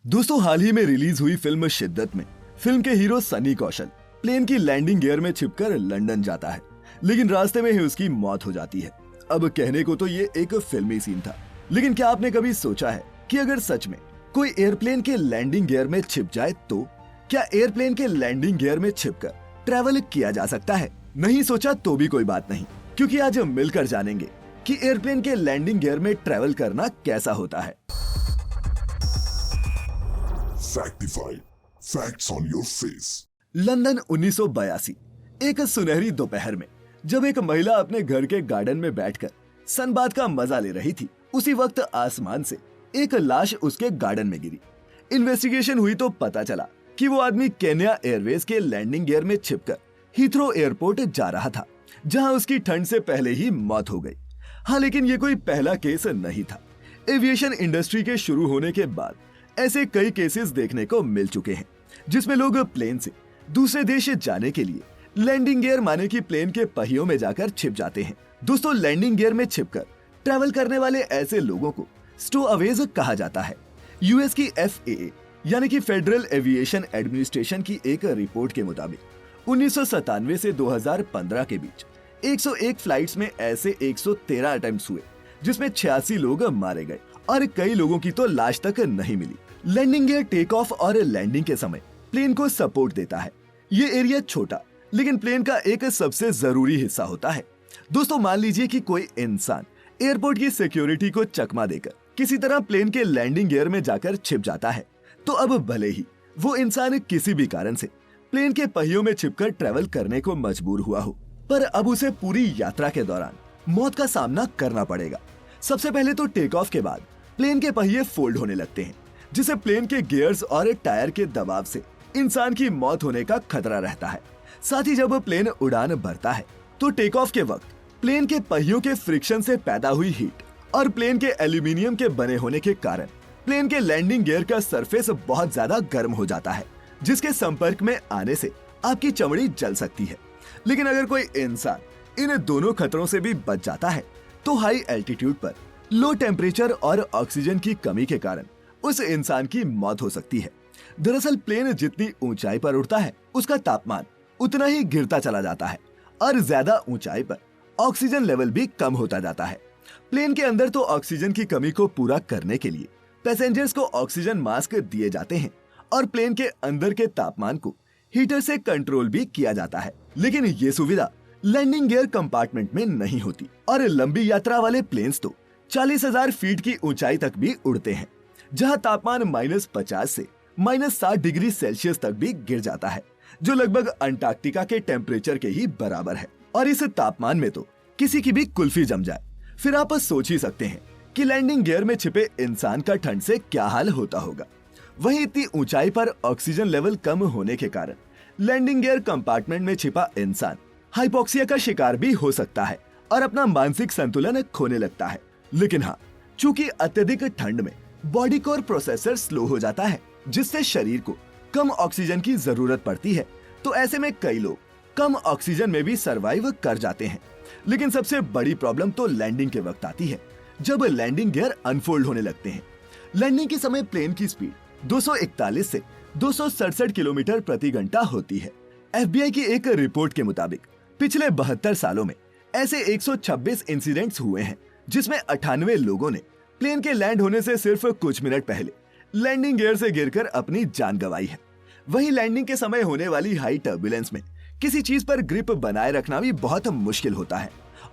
दोस्तों, हाल ही में रिलीज हुई फिल्म शिद्दत में फिल्म के हीरो सनी कौशल प्लेन की लैंडिंग गियर में छिपकर लंदन जाता है, लेकिन रास्ते में ही उसकी मौत हो जाती है। अब कहने को तो ये एक फिल्मी सीन था, लेकिन क्या आपने कभी सोचा है कि अगर सच में कोई एयरप्लेन के लैंडिंग गियर में छिप जाए तो क्या एयरप्लेन के लैंडिंग गियर में छिपकर ट्रैवल किया जा सकता है? नहीं सोचा तो भी कोई बात नहीं, क्योंकि आज हम मिलकर जानेंगे कि एयरप्लेन के लैंडिंग गियर में ट्रैवल करना कैसा होता है। Factify. Facts on your face. London 1982। एक सुनहरी दोपहर में जब एक महिला अपने घर के गार्डन में बैठकर सनबाथ का मजा ले रही थी, उसी वक्त आसमान से एक लाश उसके गार्डन में गिरी। इन्वेस्टिगेशन हुई तो पता चला कि वो आदमी केन्या एयरवेज के लैंडिंग गियर में छिपकर हीथ्रो एयरपोर्ट जा रहा था, जहां उसकी ठंड से पहले ही मौत हो गई। हाँ, लेकिन ये कोई पहला केस नहीं था। एविएशन इंडस्ट्री के शुरू होने के बाद ऐसे कई केसेस देखने को मिल चुके हैं, जिसमें लोग प्लेन से दूसरे देश जाने के लिए लैंडिंग गियर माने कि प्लेन के पहियों में जाकर छिप जाते हैं। दोस्तों, लैंडिंग गियर में छिपकर ट्रैवल करने वाले ऐसे लोगों को स्टोअवेज कहा जाता है। यूएस की FAA यानी कि फेडरल एविएशन एडमिनिस्ट्रेशन की एक रिपोर्ट के मुताबिक 1997 से 2015 के बीच 101 फ्लाइट्स में ऐसे 113 अटेम्प्ट्स हुए, जिसमें 86 लोग मारे गए और कई लोगों की तो लाश तक नहीं मिली। लैंडिंग गियर टेक ऑफ और लैंडिंग के समय प्लेन को सपोर्ट देता है। ये एरिया छोटा लेकिन प्लेन का एक सबसे जरूरी हिस्सा होता है। दोस्तों, मान लीजिए कि कोई इंसान एयरपोर्ट की सिक्योरिटी को चकमा देकर किसी तरह प्लेन के लैंडिंग गियर में जाकर छिप जाता है, तो अब भले ही वो इंसान किसी भी कारण से प्लेन के पहियों में छिपकर ट्रैवल करने को मजबूर हुआ हो, पर अब उसे पूरी यात्रा के दौरान मौत का सामना करना पड़ेगा। सबसे पहले तो टेक ऑफ के बाद प्लेन के पहिए फोल्ड होने लगते हैं, जिससे प्लेन के गियर्स और टायर के दबाव से इंसान की मौत होने का खतरा रहता है। साथ ही जब प्लेन उड़ान भरता है तो टेक ऑफ के वक्त प्लेन के पहियों के फ्रिक्शन से पैदा हुई हीट और प्लेन के एल्यूमिनियम के बने होने के कारण प्लेन के लैंडिंग गियर का सरफेस बहुत ज्यादा गर्म हो जाता है, जिसके संपर्क में आने से आपकी चमड़ी जल सकती है। लेकिन अगर कोई इंसान इन दोनों खतरों से भी बच जाता है तो हाई एल्टीट्यूड पर लो टेम्परेचर और ऑक्सीजन की कमी के कारण उस इंसान की मौत हो सकती है। दरअसल प्लेन जितनी ऊंचाई पर उड़ता है, उसका तापमान उतना ही गिरता चला जाता है और ज्यादा ऊंचाई पर ऑक्सीजन लेवल भी कम होता जाता है। प्लेन के अंदर तो ऑक्सीजन की कमी को पूरा करने के लिए पैसेंजर्स को ऑक्सीजन मास्क दिए जाते हैं और प्लेन के अंदर के तापमान को हीटर से कंट्रोल भी किया जाता है। लेकिन ये सुविधा लैंडिंग गियर कंपार्टमेंट में नहीं होती और लंबी यात्रा वाले प्लेन्स तो 40,000 फीट की ऊंचाई तक भी उड़ते हैं, जहां तापमान -50 से -60 डिग्री सेल्सियस तक भी गिर जाता है, जो लगभग अंटार्कटिका के टेम्परेचर के ही बराबर है। और इस तापमान में तो किसी की भी कुल्फी जम जाए। फिर आप सोच ही सकते हैं कि लैंडिंग गियर में छिपे इंसान का ठंड से क्या हाल होता होगा। वहीं इतनी ऊंचाई पर ऑक्सीजन लेवल कम होने के कारण लैंडिंग गियर कंपार्टमेंट में छिपा इंसान हाइपोक्सिया का शिकार भी हो सकता है और अपना मानसिक संतुलन खोने लगता है। लेकिन हाँ, चूंकि अत्यधिक ठंड में बॉडी कोर प्रोसेसर स्लो हो जाता है, जिससे शरीर को कम ऑक्सीजन की जरूरत पड़ती है, तो ऐसे में कई लोग कम ऑक्सीजन में भी सरवाइव कर जाते हैं। लेकिन सबसे बड़ी प्रॉब्लम तो लैंडिंग के वक्त आती है, जब लैंडिंग गियर अनफोल्ड होने लगते हैं। लैंडिंग के समय प्लेन की स्पीड 241 से 267 किलोमीटर प्रति घंटा होती है। FBI की एक रिपोर्ट के मुताबिक पिछले 72 सालों में ऐसे 126 इंसिडेंट्स हुए हैं, जिसमें 98 लोगों ने प्लेन के लैंड होने से सिर्फ कुछ मिनट पहले लैंडिंग गियर से गिरकर अपनी जान गंवाई है। वहीं लैंडिंग के समय होने वाली हाई टर्बुलेंस में किसी चीज पर ग्रिप बनाए रखना भी बहुत मुश्किल होता है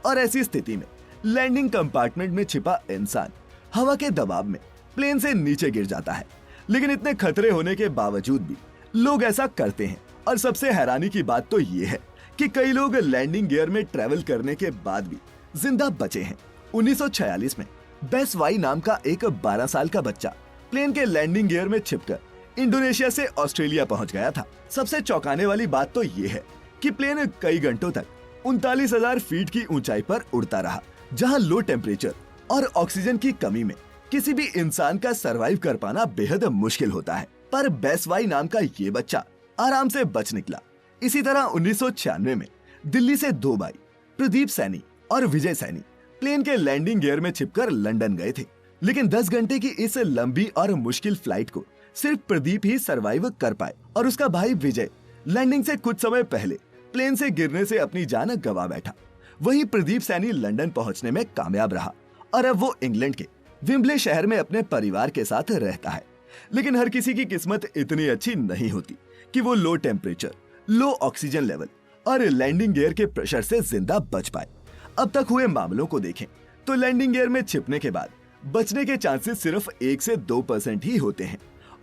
और ऐसी स्थिति में लैंडिंग कंपार्टमेंट में छिपा इंसान हवा के दबाव में प्लेन से नीचे गिर जाता है। लेकिन इतने खतरे होने के बावजूद भी लोग ऐसा करते हैं और सबसे हैरानी की बात तो ये है कि कई लोग लैंडिंग गियर में ट्रैवल करने के बाद भी जिंदा बचे हैं। 1946 में बेस वाई नाम का एक 12 साल का बच्चा प्लेन के लैंडिंग गियर में छिपकर इंडोनेशिया से ऑस्ट्रेलिया पहुंच गया था। सबसे चौंकाने वाली बात तो ये है कि प्लेन कई घंटों तक 39,000 फीट की ऊंचाई पर उड़ता रहा, जहां लो टेम्परेचर और ऑक्सीजन की कमी में किसी भी इंसान का सरवाइव कर पाना बेहद मुश्किल होता है। पर बेसवाई नाम का ये बच्चा आराम से बच निकला। इसी तरह 1996 में दिल्ली से 2 भाई प्रदीप सैनी और विजय सैनी प्लेन के लैंडिंग गियर में छिपकर लंदन गए थे। लेकिन 10 घंटे की इस लंबी और मुश्किल फ्लाइट को सिर्फ प्रदीप ही सरवाइव कर पाए और उसका भाई विजय लैंडिंग से कुछ समय पहले प्लेन से गिरने से अपनी जान गंवा बैठा। वहीं प्रदीप सैनी लंदन पहुंचने में कामयाब रहा और अब वो इंग्लैंड के विम्बले शहर में अपने परिवार के साथ रहता है। लेकिन हर किसी की किस्मत इतनी अच्छी नहीं होती कि वो लो टेम्परेचर, लो ऑक्सीजन लेवल और लैंडिंग गियर के प्रेशर से जिंदा बच पाए। अब तक हुए मामलों को देखें तो लैंडिंग गियर में छिपने के बाद बचने के चांसेस सिर्फ 1 से 2% ही होते हैं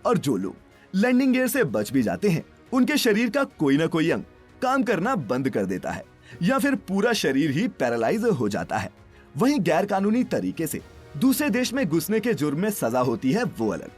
और जो लोग लैंडिंग गियर से बच भी जाते हैं उनके शरीर का कोई ना कोई अंग काम करना बंद कर देता है या फिर पूरा शरीर ही पैरालाइज हो जाता है। वहीं गैर कानूनी तरीके से दूसरे देश में घुसने के जुर्म में सजा होती है वो अलग।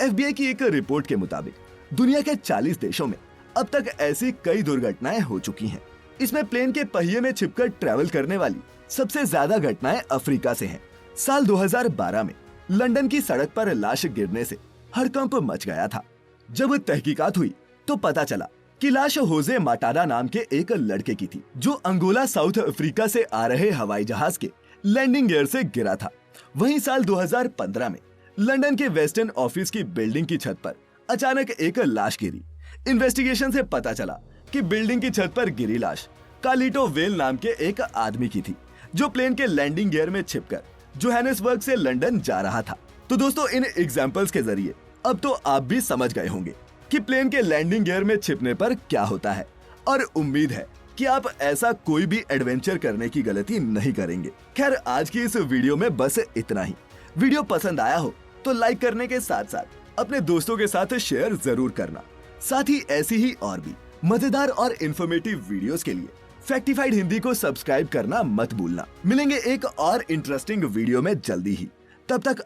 FBI की एक रिपोर्ट के मुताबिक दुनिया के 40 देशों में अब तक ऐसी कई दुर्घटनाएं हो चुकी हैं। इसमें प्लेन के पहिए में छिपकर ट्रैवल करने वाली सबसे ज्यादा घटनाएं अफ्रीका से हैं। साल 2012 में लंदन की सड़क पर लाश गिरने से हड़कंप मच गया था। जब तहकीकात हुई तो पता चला कि लाश होजे माटारा नाम के एक लड़के की थी जो अंगोला साउथ अफ्रीका से आ रहे हवाई जहाज के लैंडिंग गियर से गिरा था। वहीं साल 2015 में लंदन के वेस्टर्न ऑफिस की बिल्डिंग की छत पर अचानक एक लाश गिरी। इन्वेस्टिगेशन से पता चला कि बिल्डिंग की छत पर गिरी लाश कालिटो वेल नाम के एक आदमी की थी जो प्लेन के लैंडिंग गियर में छिपकर जोहानिसबर्ग से लंदन जा रहा था। तो दोस्तों, इन एग्जाम्पल्स के जरिए अब तो आप भी समझ गए होंगे कि प्लेन के लैंडिंग गियर में छिपने पर क्या होता है और उम्मीद है कि आप ऐसा कोई भी एडवेंचर करने की गलती नहीं करेंगे। खैर, आज की इस वीडियो में बस इतना ही। वीडियो पसंद आया हो तो लाइक करने के साथ साथ अपने दोस्तों के साथ शेयर जरूर करना। साथ ही ऐसी ही और भी मजेदार और इंफॉर्मेटिव वीडियोस के लिए फैक्टिफाइड हिंदी को सब्सक्राइब करना मत भूलना। मिलेंगे एक और इंटरेस्टिंग वीडियो में जल्दी ही। तब तक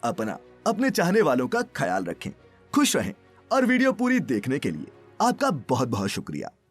अपने चाहने वालों का ख्याल रखें, खुश रहें और वीडियो पूरी देखने के लिए आपका बहुत बहुत शुक्रिया।